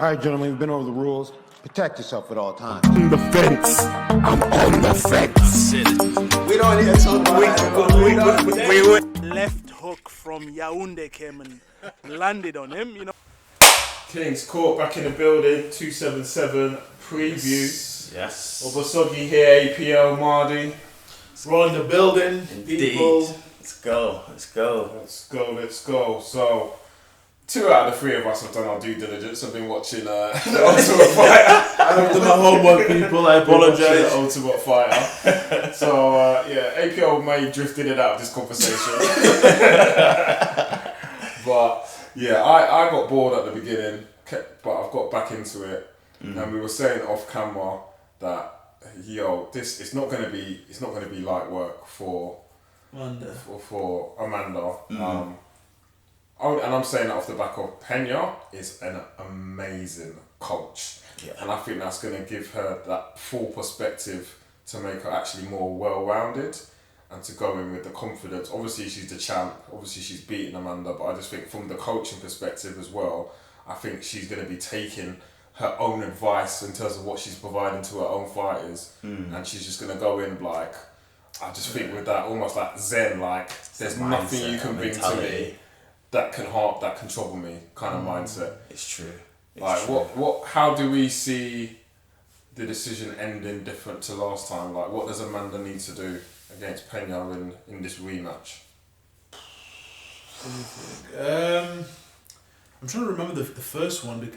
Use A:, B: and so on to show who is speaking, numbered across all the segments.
A: All right, gentlemen, we've been over the rules. Protect yourself at all times.
B: On the fence. I'm on the fence.
C: We don't need to talk about
D: we left hook from Yaoundé came and landed on him, you know.
E: Kings Court back in the building, 277 preview.
C: Yes.
E: Obasogi here, APL Mardi.
F: We're in the building,
C: Indeed.
F: people.
C: Let's go.
E: Let's go. So, 2 out of the 3 of us have done our due diligence. I've been watching the Ultimate Fighter.
F: I've done my homework, people. I apologise.
E: The Ultimate Fighter. So, APL may drift in and out of this conversation. But, yeah, I got bored at the beginning, but I've got back into it. And we were saying off camera that, it's not gonna be light work for Amanda. And I'm saying that off the back of Pena is an amazing coach. Yeah. And I think that's going to give her that full perspective to make her actually more well-rounded and to go in with the confidence. Obviously, she's the champ. Obviously, she's beaten Amanda. But I just think from the coaching perspective as well, I think she's going to be taking her own advice in terms of what she's providing to her own fighters. And she's just going to go in like, I just think with that almost like Zen, like there's nothing you can bring to me that can trouble me kind of mindset.
C: It's true.
E: How do we see the decision ending different to last time? Like, what does Amanda need to do against Pena in this rematch?
F: I'm trying to remember the first one.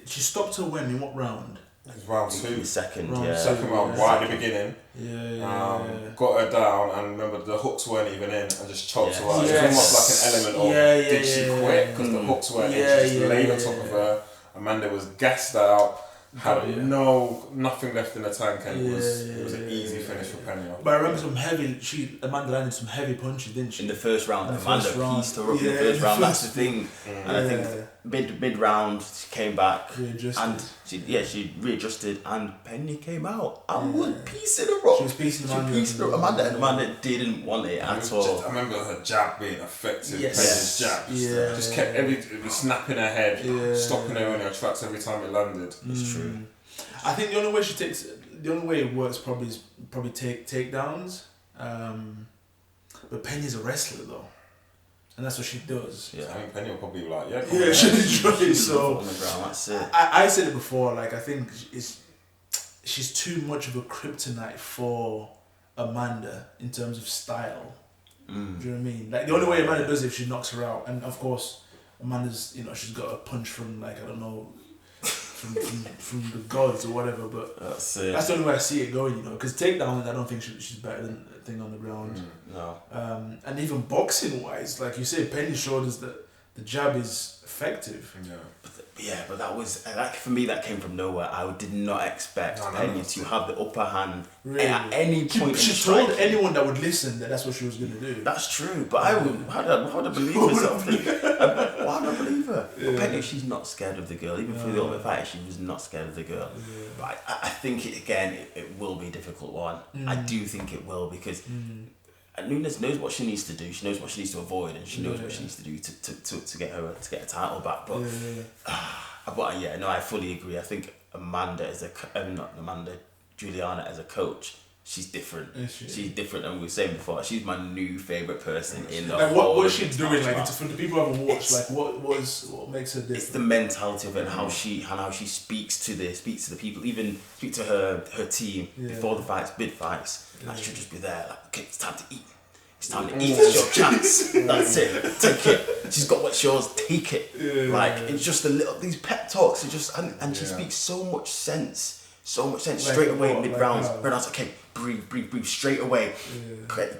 F: She stopped her when in what round?
E: It was round 2.
C: The second
E: round,
C: yeah.
E: Right at the beginning.
F: Yeah.
E: Got her down, and remember the hooks weren't even in, and just choked her out.
F: Yes.
E: It was almost like an element of did she quit because the hooks weren't in. She just laid on top of her. Amanda was gassed out, had nothing left in the tank, and it was an easy finish for Pena.
F: But I remember Amanda landed some heavy punches, didn't she?
C: In the first round, Amanda pieced her up in the first round. That's the thing. And I think mid round she came back and she readjusted, and Pena came out and was piecing her up.
F: She was piecing
C: Amanda, and Amanda didn't want it at all.
E: I remember her jab being effective. Pena's jab just kept it was snapping her head, stopping her in her tracks every time it landed.
C: It's true.
F: I think the only way it works probably is takedowns. But Pena's a wrestler though, and that's what she does.
E: Yeah, I think Pena will probably be like,
F: she's trying. So
C: on the ground, that's it.
F: I said it before. Like I think she's too much of a kryptonite for Amanda in terms of style. Do you know what I mean? Like the only way Amanda does it if she knocks her out, and of course Amanda's she's got a punch from like I don't know. From the gods or whatever, but that's the only way I see it going, because takedowns I don't think she's better than a thing on the ground.
C: No.
F: And even boxing wise, like you say, Penny showed us that the jab is effective.
C: But that was for me. That came from nowhere. I did not expect Penny to have the upper hand at any point.
F: She told anyone that would listen that that's what she was going to do.
C: That's true, but how would I believe her? Why would I believe her? But Penny, she's not scared of the girl. Even through the Ultimate Fighter, she was not scared of the girl. But I think it will be a difficult one. I do think it will because. Nunes knows what she needs to do. She knows what she needs to avoid, and she knows what she needs to do to get her title back. But I fully agree. I think Julianna as a coach, she's different. She's different, and we were saying before, she's my new favourite person in the whole.
F: What is she doing? Like, for the people who haven't watched, like, what makes her different?
C: It's the mentality of it, and how she speaks to the people, even speak to her team before the fights, mid fights. Like, she'll just be there, like, okay, it's time to eat. It's time to eat. It's your chance. That's it. Take it. She's got what's yours. Take it. It's just these pep talks. And she speaks so much sense. Like straight away mid rounds. Rounds, okay, breathe straight away.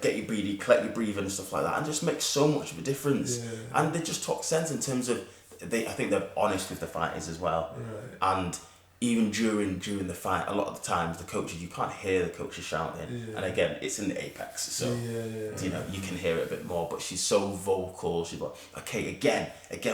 C: Get your breathing, collect your breathing and stuff like that, and just makes so much of a difference. And they just talk sense in terms of I think they're honest with the fighters as well. And even during the fight, a lot of the times the coaches, you can't hear the coaches shouting. And again, it's in the apex, so you can hear it a bit more. But she's so vocal. She's like, okay, again,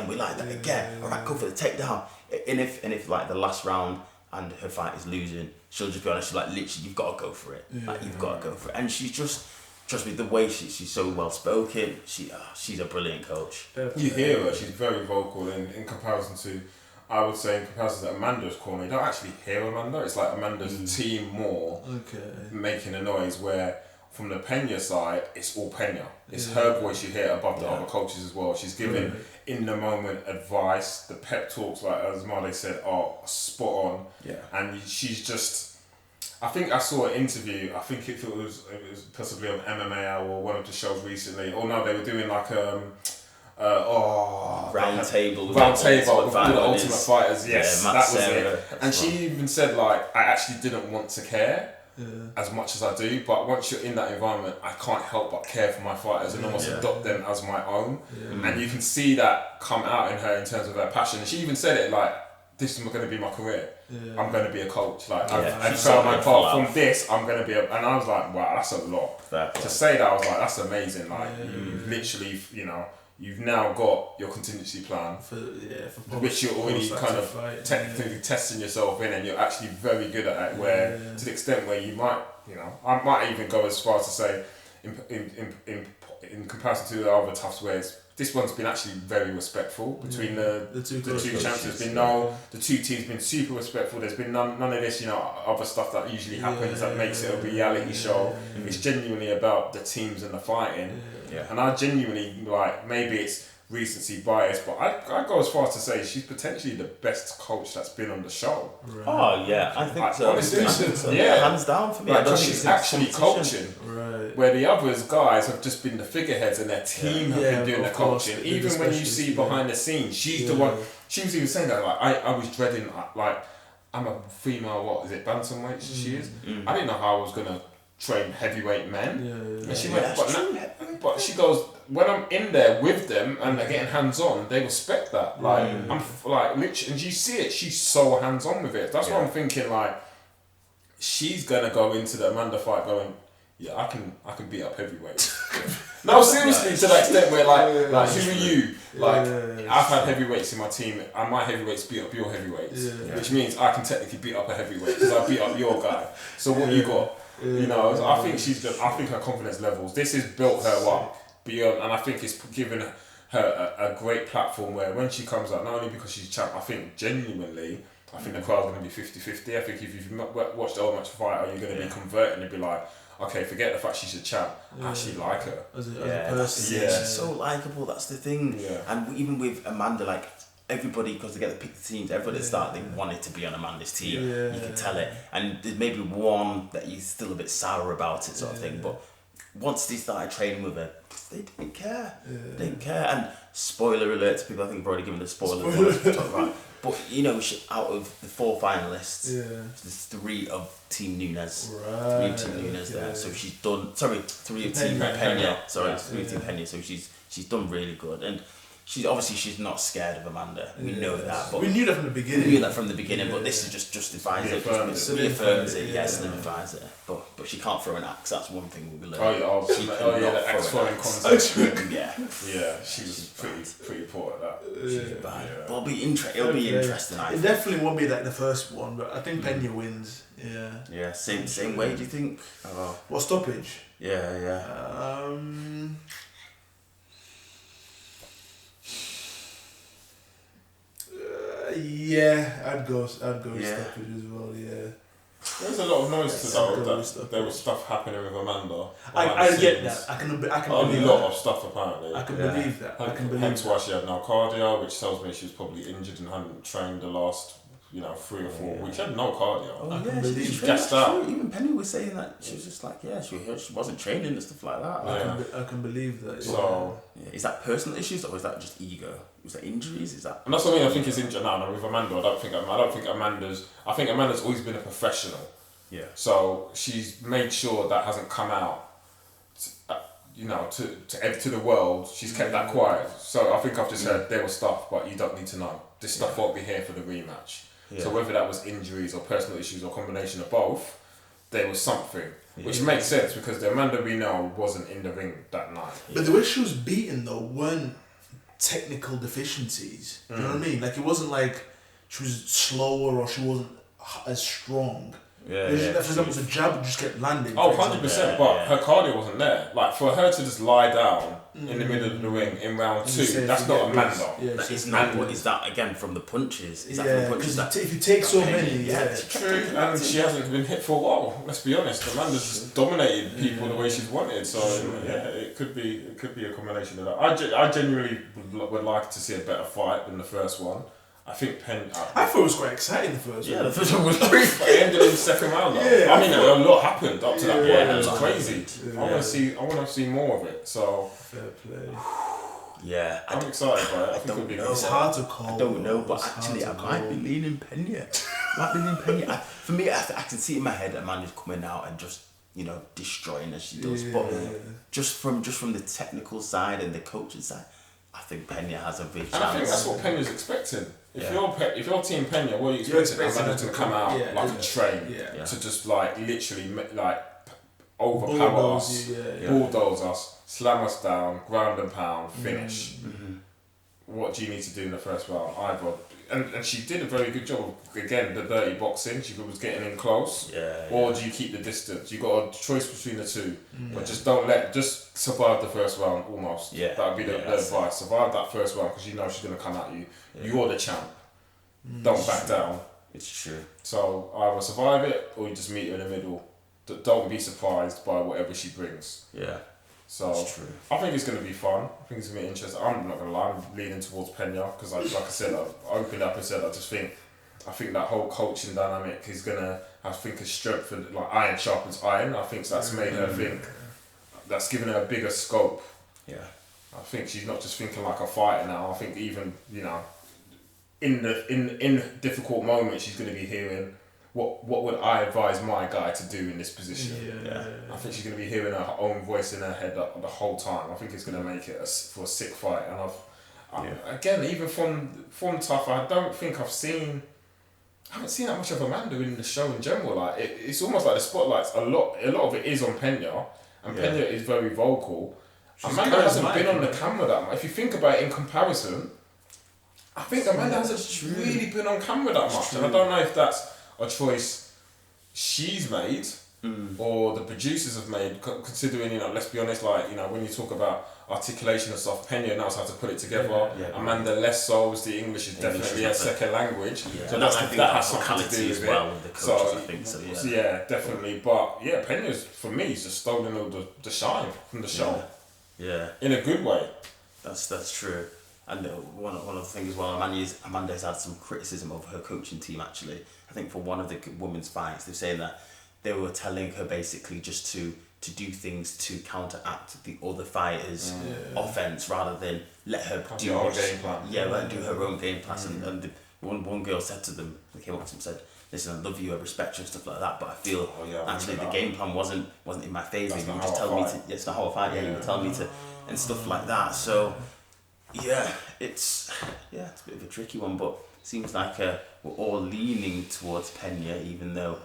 C: we like that again. All right, go for the takedown. And if like the last round and her fight is losing, she'll just be honest. She's like, literally, you've got to go for it. You've got to go for it. And she's just, trust me, the way she's so well spoken. She's a brilliant coach.
E: You hear her. She's very vocal in comparison to I would say in comparison to Amanda's corner, you don't actually hear Amanda. It's like Amanda's team more making a noise, where from the Pena side, it's all Pena. It's her voice you hear above the other coaches as well. She's giving in the moment advice. The pep talks, like as Made said, are spot on. Yeah. And she's just, I think I saw an interview, I think it was possibly on MMA or one of the shows recently. Oh no, they were doing like round table with all the Ultimate Fighters. Yes, that was it. And she even said, like, I actually didn't want to care as much as I do, but once you're in that environment, I can't help but care for my fighters and almost adopt them as my own. And you can see that come out in her in terms of her passion. And she even said it like, this is going to be my career. I'm going to be a coach. Like, I've found my path. From this, I'm going to be a... And I was like, wow, that's a lot. To say that, I was like, that's amazing. Like, you've literally, you know, you've now got your contingency plan, which you're already kind of technically testing yourself in, and you're actually very good at it, where to the extent where you might, you know, I might even go as far as to say, in comparison to the other toughs, where this one's been actually very respectful between the two champs. There's been the two teams been super respectful. There's been none of this, you know, other stuff that usually happens that makes it a reality show. It's genuinely about the teams and the fighting. And I genuinely, like, maybe it's recency bias, but I go as far as to say she's potentially the best coach that's been on the show.
C: Oh yeah, I think so.
E: Honestly,
C: hands down for me.
E: Like, because she's actually coaching, where the others guys have just been the figureheads, and their team have been doing the coaching. Even when you see behind the scenes, she's the one. She was even saying that, like, I was dreading, like, I'm a female, what is it, bantamweight? She is. I didn't know how I was gonna train heavyweight men. And she went, but she goes, when I'm in there with them and they're getting hands on, they respect that. Like, I'm like, literally, and you see it, she's so hands on with it. That's what I'm thinking, like, she's gonna go into the Amanda fight going, yeah, I can beat up heavyweights. No, seriously, to that extent where, like who are you? Like, I've had heavyweights in my team, and my heavyweights beat up your heavyweights, which means I can technically beat up a heavyweight because I beat up your guy. So what you got? You know, I think her confidence levels. This has built her up beyond, and I think it's given her a great platform where when she comes out, not only because she's champ, I think genuinely, I think the crowd's going to be 50-50. I think if you've watched the old match fighter, you're going to be converting and be like, okay, forget the fact she's a champ. I actually like her.
F: As a person.
C: She's so likeable. That's the thing. And even with Amanda, like, everybody, because they get to pick the teams, everybody at the start, they wanted to be on Amanda's team. You can tell it. And there's maybe one that you're still a bit sour about it, sort of thing. But once they started training with her, they didn't care. They didn't care. And spoiler alert to people, I think I've already given the spoilers. But, you know, out of the 4 finalists, there's 3 of Team Nunes. 3 of Team Nunes there. So she's done, 3 of Team Pena. 3 of Team Pena. So she's done really good. And she's not scared of Amanda. We know that. But
F: we knew that from the beginning.
C: But this is just justifies it. Reaffirms it, solidifies it. But she can't throw an axe. That's one thing we learned.
E: The axe throwing concept. She was pretty poor at that.
C: She's bad. But it'll be interesting.
F: It definitely won't be like the first one, but I think Pena wins.
C: Yeah. Same way. Do you think?
F: What stoppage?
C: Yeah.
F: I'd go stoppage as well.
E: There's a lot of noise to that there was stuff happening with Amanda.
F: I get that. I can believe
E: a lot of stuff apparently.
F: I can believe that.
E: Hence why she had no cardio, which tells me she was probably injured and hadn't trained the last 3 or 4 weeks. She had no cardio.
C: She gassed out. Even Penny was saying that she was just like, she wasn't training and stuff like that.
F: I can believe that.
E: So
C: is that personal issues or is that just ego? Was that injuries? Is that?
E: And that's what I mean. I think it's injured. No, with Amanda, I don't think Amanda's. I think Amanda's always been a professional.
C: Yeah.
E: So she's made sure that hasn't come out. To the world, she's kept that quiet. So I think I've just heard there was stuff, but you don't need to know. This stuff won't be here for the rematch. Yeah. So whether that was injuries or personal issues or combination of both, there was something. Which makes sense because the Amanda we know wasn't in the ring that night.
F: But the way she was beaten though weren't technical deficiencies. Do you know what I mean? Like, it wasn't like she was slower or she wasn't as strong.
C: Yeah,
F: For example, the jab would just kept landing.
E: Oh, 100%, but her cardio wasn't there. Like, for her to just lie down in the middle of the ring in round 2, that's not Amanda.
C: That is not what is that again from the punches? Is that from the punches?
F: Because if you take so many,
E: True, and she hasn't been hit for a while. Let's be honest, Amanda's just dominated people the way she's wanted. So it could be a combination of that. I genuinely would like to see a better fight than the first one. I think
F: I thought it was quite exciting, the first one.
C: Yeah, the first one was pretty.
E: It ended in the second round though.
F: Yeah,
E: I mean, a lot happened up to that point. It was crazy.
C: Yeah.
E: I want to see more of it. So
F: Fair play.
C: Yeah,
E: I'm excited by it. I think it'll be good.
F: It's hard to call.
C: I don't know, but
F: It's
C: actually, I
F: hard to
C: might
F: call.
C: be leaning Pena. For me, I can see in my head Amanda's coming out and just destroying as she does. But just from the technical side and the coaching side, I think Pena has a big chance.
E: And I think that's what Pena's expecting. If you're Team Pena, what are you expecting? Amanda to come out like a train to just like literally like overpower us, bulldoze us, slam us down, ground and pound, finish. What do you need to do in the first round? Either, and she did a very good job of, again, the dirty boxing. She was getting in close. Or do you keep the distance? You got a choice between the two, but just survive the first round almost. That would be the advice. Survive that first round because you know she's gonna come at you. You're the champ. Don't back down.
C: It's true.
E: So either survive it or you just meet her in the middle. Don't be surprised by whatever she brings.
C: Yeah.
E: So I think it's going to be fun. I think it's going to be interesting. I'm not going to lie, I'm leaning towards Pena because, like I said, I opened up and said I think that whole coaching dynamic is going to, I think, is strengthened, like iron sharpens iron. I think that's made her think, that's given her a bigger scope.
C: Yeah.
E: I think she's not just thinking like a fighter now. I think even, in difficult moments, she's going to be hearing, what would I advise my guy to do in this position? I think she's going to be hearing her own voice in her head the whole time. I think it's going to make it for a sick fight. And again, even from Tough, I haven't seen that much of Amanda in the show in general. Like it's almost like the spotlight's a lot of it is on Pena, and Pena is very vocal. Amanda hasn't been on the camera that much. If you think about it in comparison, I think Amanda hasn't really been on camera that much, and I don't know if that's a choice she's made or the producers have made, considering, let's be honest, like, when you talk about articulation and stuff, Pena knows how to put it together. Amanda less so, obviously English is definitely a second language. So
C: I think
E: that has something to do
C: as
E: with
C: well
E: it.
C: with the coaches, I think so.
E: Yeah, definitely. But yeah, Pena's, for me, he's just stolen all the shine from the show.
C: Yeah.
E: In a good way.
C: That's true. And one of the things as well, Amanda's had some criticism of her coaching team actually. I think for one of the women's fights, they're saying that they were telling her basically just to do things to counteract the other fighters' offense rather than let her do
E: her own game plan.
C: let her do her own game plan. And one girl said to them, they came up to them and said, "Listen, I love you, I respect you and stuff like that, but I feel actually the game plan wasn't in my favour. You just tell me to, it's not how I fight. Yeah, you would tell me to, and stuff like that." So. Yeah, it's a bit of a tricky one, but it seems like we're all leaning towards Pena, even though,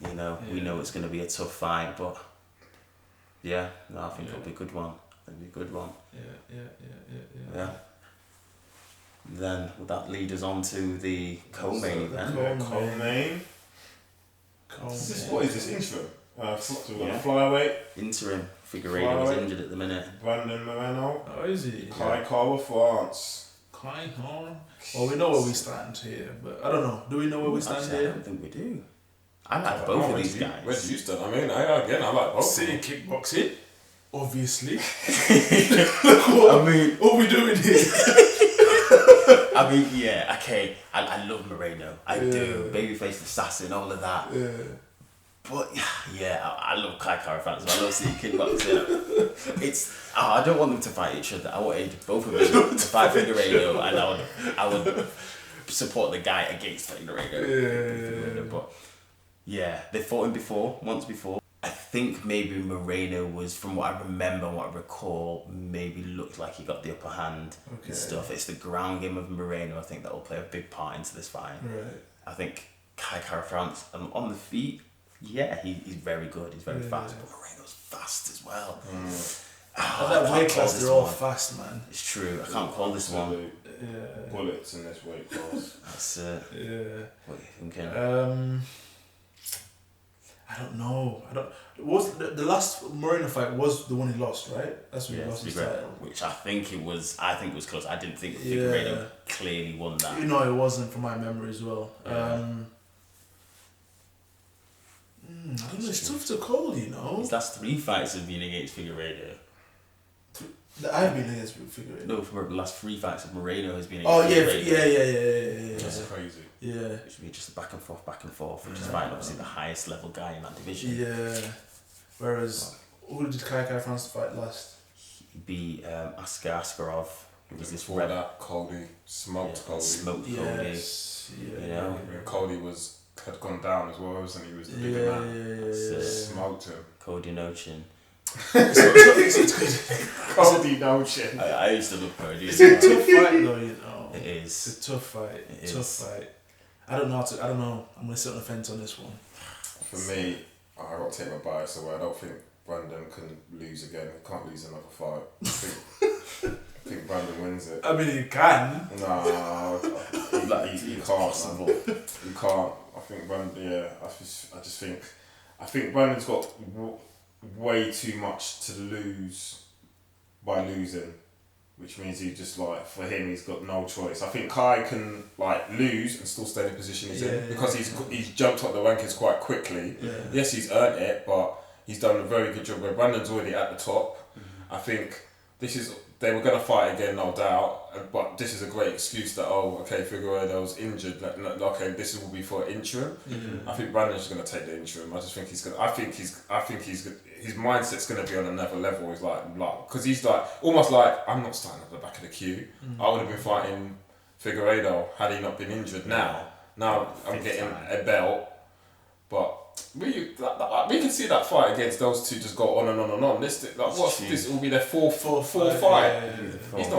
C: we know it's going to be a tough fight, but I think it'll be a good one. Yeah. Then, would that lead us on to the co-main event?
E: Co-main. What is this, interim? Flyweight.
C: Interim. Figueiredo is injured at the minute.
E: Brandon Moreno.
F: Oh, is he?
E: Kai France.
F: Well, we know where we stand here, but I don't know. Do we know where we stand
C: Actually,
F: here?
C: I don't think we do. I like both of these guys.
E: Where do you stand? I mean, I like both.
F: City kickboxing, obviously.
C: I mean,
F: what are we doing here?
C: I mean, yeah, okay. I love Moreno. I do. Babyface assassin, all of that.
F: Yeah.
C: But I love Kai France. I love seeing kickboxing. I don't want them to fight each other. I wanted both of them to fight Figueiredo, and I would support the guy against Figueiredo. But they fought him once before. I think maybe Moreno was, from what I remember and what I recall, maybe looked like he got the upper hand and stuff. It's the ground game of Moreno, I think, that will play a big part into this fight.
F: Right.
C: I think Kai France on the feet, he's very good. He's very fast, but Moreno's fast as well.
F: That weight class, they're all fast, man.
C: It's true. I can't call this one.
E: Bullets in this weight class.
C: That's it.
F: Yeah.
C: What are you thinking?
F: don't know. Was the last Moreno fight was the one he lost, right? That's when he lost his title.
C: Which I think it was close. I didn't think Figueiredo clearly won that.
F: You know, it wasn't from my memory as well.
C: Yeah.
F: I don't know, it's tough to call, you know.
C: His last 3 fights have been against Figueiredo.
F: I've been against Figueiredo.
C: No, for the last 3 fights of Moreno has been
F: Oh,
C: against
F: yeah,
C: Figueiredo.
F: yeah.
E: That's crazy.
F: Yeah.
C: It should be just a back and forth, which is fighting obviously the highest level guy in that division.
F: Yeah. Whereas, who did Kai France fight last?
C: He beat Askarov, who was this
E: Before that, Cody smoked Cody.
C: Smoked Cody.
F: Yes. Yeah.
C: You know?
E: When Cody had gone down as well, wasn't he? He was the bigger
F: Yeah,
E: man.
F: yeah.
E: Smoked him.
C: Cody Nochin.
E: Cody Nochin.
C: I used to love Cody.
F: It's a tough fight though, you know.
C: It is.
F: It's a tough fight.
C: It
F: Tough
C: is.
F: fight. I don't know. I'm gonna sit on the fence on this one.
E: For me, I got to take my bias away. I don't think Brandon can lose again. He can't lose another fight. I think Brandon wins it.
F: I mean, you can.
E: No, he can't. Man. He can't. I think Brandon. Yeah, I think Brandon's got way too much to lose by losing, which means he just for him he's got no choice. I think Kai can lose and still stay in the position he's in because he's jumped up the rankings quite quickly.
F: Yeah.
E: Yes, he's earned it, but he's done a very good job. Where Brandon's already at the top. I think they were going to fight again, no doubt, but this is a great excuse that Figueiredo's injured. Okay, this will be for interim. I think Brandon's going to take the interim. I just think he's going. I think he's his mindset's going to be on another level. He's because he's almost like I'm not starting at the back of the queue. I would have been fighting Figueiredo had he not been injured. Now I'm getting a belt, but. We can see that fight against those two just go on and on and on. This will be their fourth fight. He's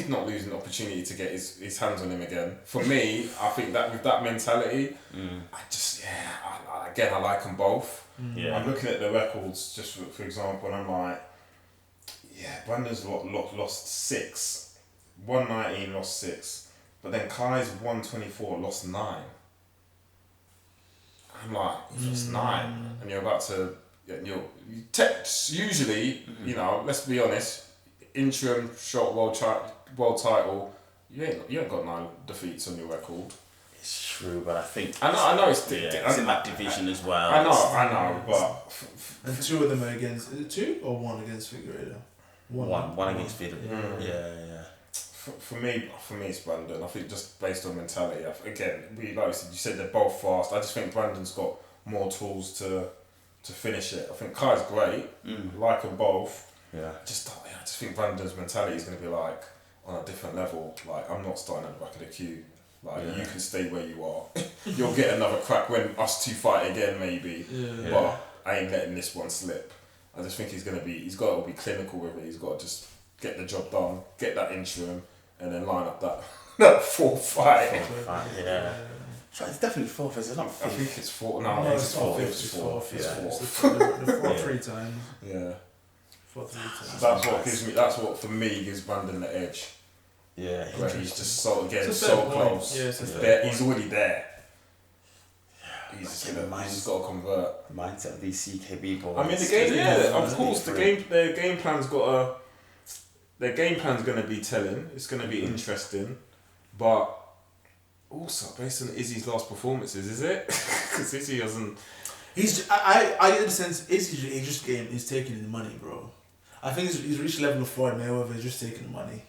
E: not losing the opportunity to get his hands on him again. For me, I think that with that mentality, I like them both. I'm looking at the records just for example, and I'm like, Brandon's lost 6, 119 lost 6, but then Kai's 124 lost 9. I'm like, you've lost 9, and you're about to. Usually, let's be honest, interim short world title, you ain't got 9 defeats on your record.
C: It's true, but I think
E: I know it's
C: in that division as well.
E: I know, but
F: And 2 of them are against. Is it 2 or 1 against Figueiredo?
C: One against Figueiredo. Yeah.
E: For me, it's Brandon. I think just based on mentality. Again, you said they're both fast. I just think Brandon's got more tools to finish it. I think Kai's great. Like them both.
C: Yeah.
E: I just think Brandon's mentality is going to be on a different level. I'm not starting at the back of the queue. You can stay where you are. You'll get another crack when us two fight again, maybe.
F: Yeah.
E: But I ain't letting this one slip. I just think he's got to be clinical with it. He's got to just get the job done, get that interim, and then line up that 4th fight.
C: Yeah. So it's definitely 4th, is it not 5th?
E: I think it's 4th. No,
F: it's 4th.
E: It's 4th.
F: It's
E: Yeah.
F: 4th. The 4 3 times.
E: Yeah.
F: 4 3 times.
E: That's what for me gives Brandon the edge.
C: Yeah.
E: Where he's just so close.
F: Yeah,
E: he's already there. He's got to convert.
C: Mindset of these CKB boys.
E: I mean, the game. Of course, their game plan's got their game plan's going to be telling. It's going to be interesting, but also based on Izzy's last performances, is it? Because Izzy hasn't.
F: I get the sense he's taking the money, bro. I think he's reached the level of Floyd Mayweather. He's just taking the money.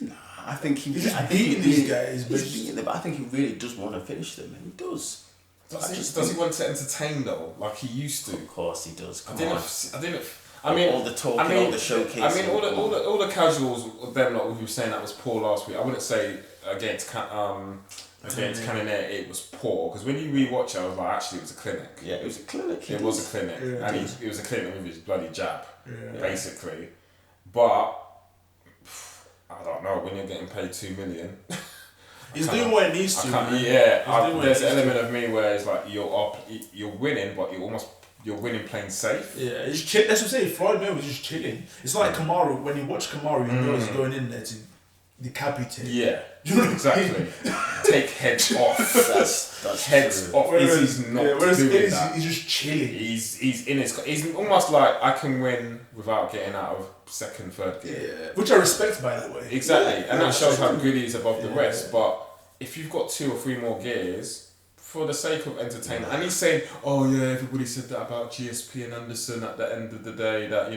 C: Nah, I think he's
F: beating these guys.
C: He's beating them, but I think he really does want to finish them, and he does.
E: Does he want to entertain though, like he used to?
C: Of course he does.
E: I mean,
C: all the talking, all the showcasing.
E: I mean, all the casuals, them like we were saying that was poor last week. I wouldn't say against Cannonier it was poor, because when you rewatch it, I was like, actually, it was a clinic.
C: Yeah, it was a clinic.
E: It was a clinic, and it was a clinic with his bloody jab, basically. But I don't know, when you're getting paid $2 million.
F: He's doing what he needs to.
E: There's an element of me where it's like you're winning, but you're winning playing safe.
F: Yeah, he's that's what I'm saying. Floyd Mayweather's just chilling. It's like Kamaru. When you watch Kamaru, you know he's going in there to decapitate.
E: Yeah, exactly. Take heads off.
C: That's
E: heads
C: true.
E: off. Izzy's not doing
F: Izzy,
E: that.
F: he's just chilling.
E: He's in his. He's almost like I can win without getting out of second, third gear.
F: Yeah, which I respect, by the way.
E: Exactly, and that shows how good he is above the rest. But if you've got 2 or 3 more gears, for the sake of entertainment, and he's saying, "Oh yeah, everybody said that about GSP and Anderson at the end of the day that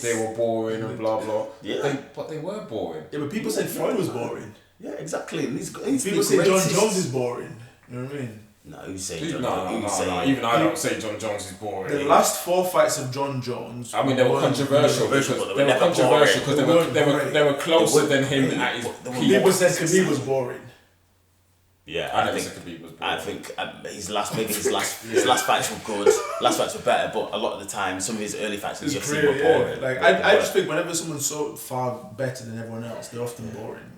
E: they were boring and blah blah."
C: Yeah,
E: but they were boring.
F: Yeah, but people said Floyd was boring.
C: Yeah, exactly. And
F: people say John Jones is boring. You know what I mean?
C: No, you say John
E: Jones. No. Even I don't say John Jones is boring.
F: The last 4 fights of John Jones.
E: I mean, they were controversial because they were closer than him at his peak.
F: People said Khabib was boring.
C: Yeah,
E: I think Khabib was boring.
C: I think his last fights were good. Last fights were better, but a lot of the time, some of his early fights in the UFC were boring.
F: Like I just think whenever someone's so far better than everyone else, they're often boring.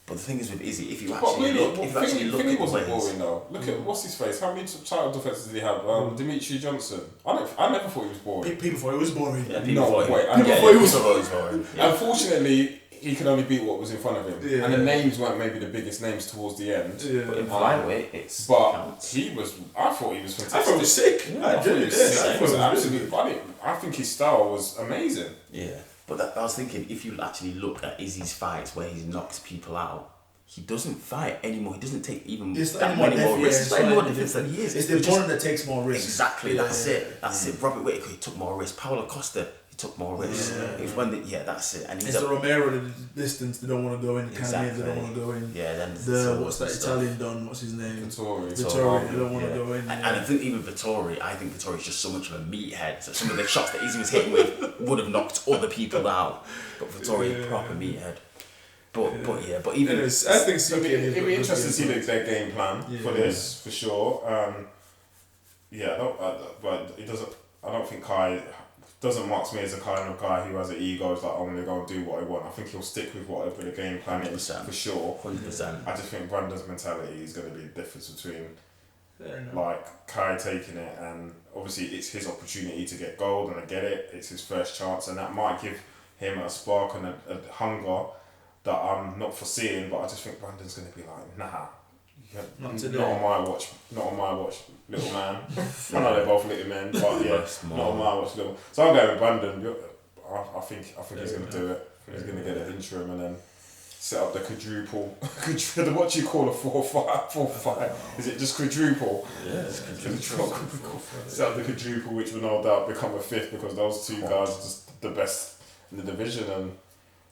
C: But the thing is with Izzy, if you
E: actually
C: look
E: Finny
C: at
E: wasn't
C: the ways,
E: boring though. Look at what's his face. How many title defenses did he have? Dimitri Johnson. I never thought he was boring.
F: People thought he was boring.
C: Yeah,
F: people
C: thought
F: he was
C: boring. Yeah.
E: Unfortunately, he could only beat what was in front of him, and the names weren't maybe the biggest names towards the end.
C: Yeah. But in flyweight,
E: he was. I thought he was fantastic.
F: I thought he was sick.
E: Yeah, I thought he was sick. He was absolutely funny. I think his style was amazing.
C: Yeah, but I was thinking, if you actually look at Izzy's fights where he knocks people out, he doesn't fight anymore. He doesn't take even that many more risks. It's like more defense than he is.
F: It's the opponent that takes more risks.
C: Exactly, that's it. Robert Whittaker, he took more risks. Paulo Costa, he took more risks. That's it. And
F: it's the Romero, the distance they don't want to go in. Exactly. They don't want to go in.
C: Yeah, then
F: what's that Italian don? What's his name?
E: Vittori.
F: They don't want to go in.
C: And I think even Vittori, is just so much of a meathead. So some of the shots that Izzy was hitting with would have knocked other people out. But Vittori, proper meathead. But even
F: I think
E: it'd be interesting to see their game plan for this for sure. But it doesn't. I don't think Kai doesn't mark me as a kind of guy who has an ego. It's like I'm gonna go and do what I want. I think he'll stick with whatever the game plan is for sure.
C: 100%.
E: I just think Brandon's mentality is going to be the difference between like Kai taking it, and obviously it's his opportunity to get gold, and I get it. It's his first chance, and that might give him a spark and a hunger that I'm not foreseeing, but I just think Brandon's going to be like, nah, not on my watch, little man. I know they're both little men, but not on my watch, little. So I'm going with Brandon. I think he's going to do it. He's going to get an interim and then set up the quadruple. What do you call a 4-5? Is it just quadruple?
C: Yeah, it's quadruple.
E: Set up the quadruple, which will no doubt become a 5th because those 2 guys are just the best in the division, and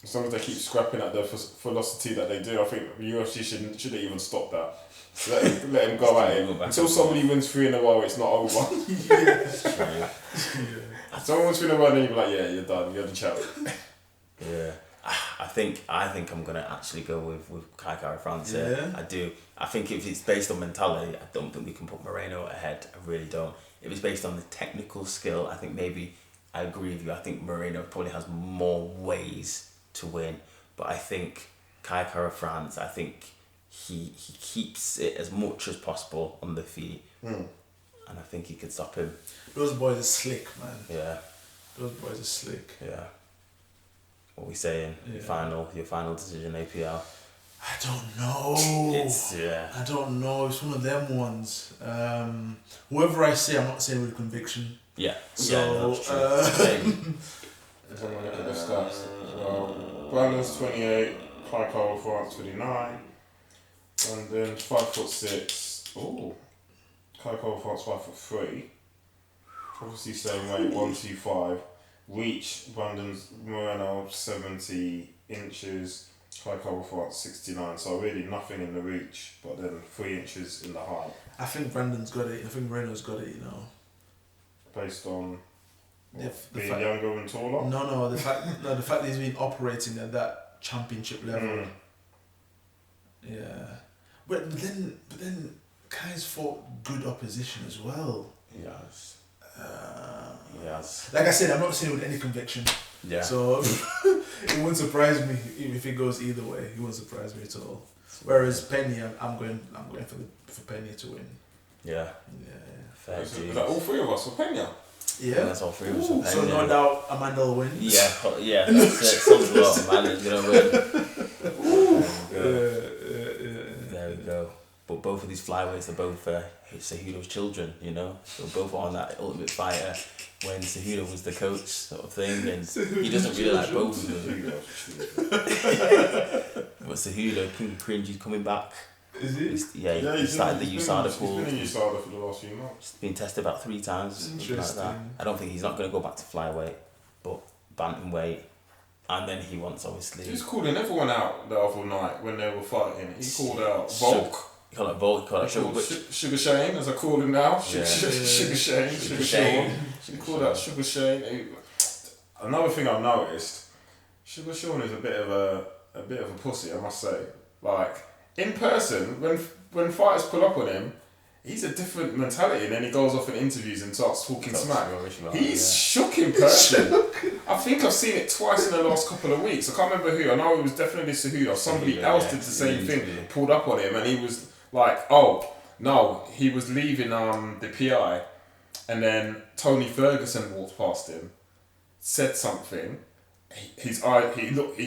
E: as long as they keep scrapping at the velocity that they do, I think the UFC shouldn't even stop that. Let him go at it. Until somebody wins 3 in a row, it's not over. Someone wins 3 in a row, then you'll be like, yeah, you're done. You're the champ.
C: Yeah. I think I'm gonna actually go with Kai Kara France.
F: Yeah.
C: I do. I think if it's based on mentality, I don't think we can put Moreno ahead. I really don't. If it's based on the technical skill, I think maybe I agree with you. I think Moreno probably has more ways to win, but I think Kai Kara France, I think he keeps it as much as possible on the feet, and I think he could stop him.
F: Those boys are slick, man.
C: Yeah.
F: Those boys are slick.
C: Yeah. What are we saying? Your final decision, APL?
F: I don't know.
C: I
F: don't know. It's one of them ones. Whoever I say, I'm not saying with conviction.
C: Yeah.
F: So,
C: that's true. Same.
E: Let's have a look at the stats. Brandon's 28, Kai Kara France 29, and then 5'6". Ooh, Kai Kara France 5'3". Obviously same weight, 125. Reach, Brandon's Moreno 70 inches, Kai Kara France 69. So really nothing in the reach, but then 3 inches in the height.
F: I think Brandon's got it. I think Moreno's got it.
E: Based on being
F: fact,
E: younger and taller.
F: No, the fact that he's been operating at that championship level. Yeah, but then Kai's fought good opposition as well.
C: Yes.
F: Like I said, I'm not saying with any conviction.
C: Yeah.
F: So it wouldn't surprise me if it goes either way. It wouldn't surprise me at all. Whereas Pena, I'm going for Pena to win.
C: Yeah. Fair
E: Is
C: dues.
E: that all three of us for Pena?
F: Yeah.
C: That's all three of us.
F: Ooh, so no doubt Amanda will win.
C: Yeah, that's it. Sums it up, man. It's gonna win. There we go. But both of these flyweights are both Cejudo's children, you know. So both on that Ultimate Fighter when Cejudo was the coach, sort of thing, and he doesn't really like both of them. But Cejudo, King of Cringe, he's coming back.
F: Is he?
C: He started the USADA course.
E: He's been in USADA for the last few months.
C: He's been tested about 3 times, something like that. I don't think he's not going to go back to flyweight, but bantamweight, and then he wants obviously.
E: He was calling everyone out the other night when they were fighting. He called out Volk.
C: He called it Volk. He called it
E: Sugar Shane, as I call him now. Sugar Shane. He called out Sugar Shane. Another thing I've noticed, Sugar Sean is a bit of a pussy, I must say. Like in person, when fighters pull up on him, he's a different mentality, and then he goes off in interviews and starts talking smack. He's shook in person. I think I've seen it twice in the last couple of weeks. I can't remember who. I know it was definitely Cejudo. Somebody else did the same thing. Pulled up on him, and he was like, "Oh no," he was leaving the PI, and then Tony Ferguson walked past him, said something. His eye, he looked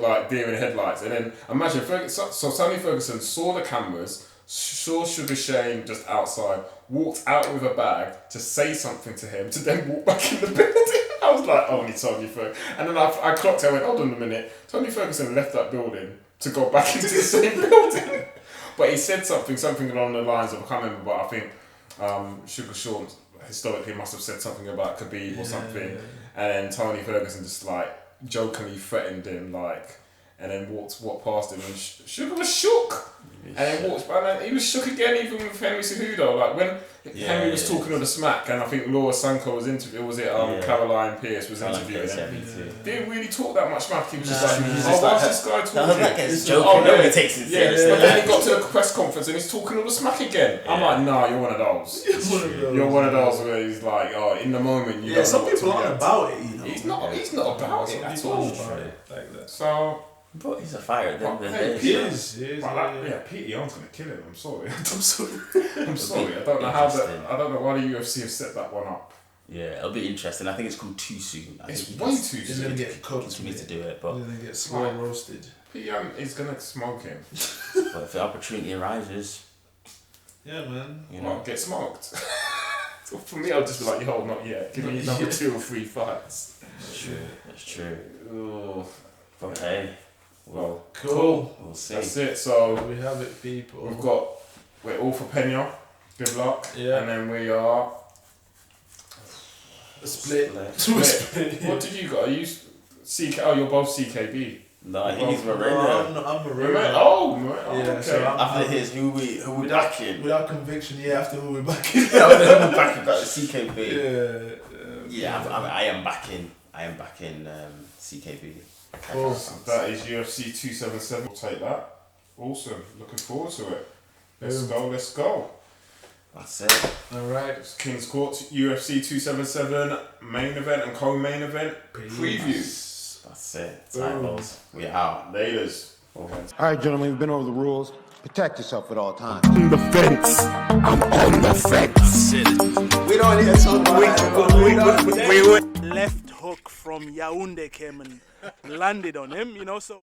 E: like deer in headlights, and then imagine Ferguson. So Tony Ferguson saw the cameras, saw Sugar Shane just outside, walked out with a bag to say something to him, to then walk back in the building. I was like, only Tony Ferguson. And then I clocked. I went, hold on a minute. Tony Ferguson left that building to go back into the same building, but he said something along the lines of, I can't remember, but I think Sugar Sean historically must have said something about Khabib or something, and then Tony Ferguson just like jokingly threatened him, like, and then walked past him, and Sugar was shook. And then walked by, and he was shook again, even with Henry Cejudo. Like when Henry was talking all the smack, and I think Laura Sanko was interviewing, Caroline Pierce was interviewing him. Didn't really talk that much smack. He was just like, what's this guy talking?
C: That guy's joking. Nobody takes it seriously.
E: But then he got to the press conference and he's talking all the smack again. I'm like, nah, you're one of those. You're one of those where he's like, oh, in the moment you don't know
F: some
E: what
F: people
E: to
F: aren't about it, you know.
E: He's not about it at all.
F: Like that.
E: So.
C: But he's a fighter at the end of the
E: Hey,
C: day.
E: Pete Young's gonna kill him. I'm sorry. I'm sorry. I don't know I don't know why the UFC have set that one up.
C: Yeah, it'll be interesting. I think it's come too soon.
E: It's way too soon.
F: He's gonna get cooked.
C: Continue to do it, but
F: he's gonna get slow roasted.
E: Pete Young is gonna smoke him.
C: But if the opportunity arises,
F: yeah, man.
C: You know,
E: get smoked. So for me, I'll just be like, yo, not yet. Give me another 2 or 3 fights.
C: That's true. Okay. Well,
F: cool.
C: We'll see.
E: That's it. So
F: we have it, people.
E: We're all for Pena. Good luck.
F: Yeah.
E: And then we are
F: a split.
E: What did you got? Are you CK? Oh, you're both CKB.
C: No, I think he's Moreno.
F: No, I'm Moreno.
E: Oh, Moreno.
F: Yeah.
E: Okay.
F: So
C: after his, who we backing?
F: Without conviction, yeah. After who we backing?
C: After who we backing? About the CKB.
F: Yeah.
C: I am backing CKB.
F: Cool.
E: That is UFC 277. We'll take that. Awesome. Looking forward to it. Let's go.
C: That's it.
F: Alright.
E: It's King's Court UFC 277 main event and co-main event preview.
C: That's it. Titles. We out.
E: Laters.
A: All right, gentlemen, we've been over the rules. Protect yourself at all times.
B: On the fence. I'm on the fence.
G: We don't need to talk about
D: Left hook from Yaoundé came and landed on him, you know, so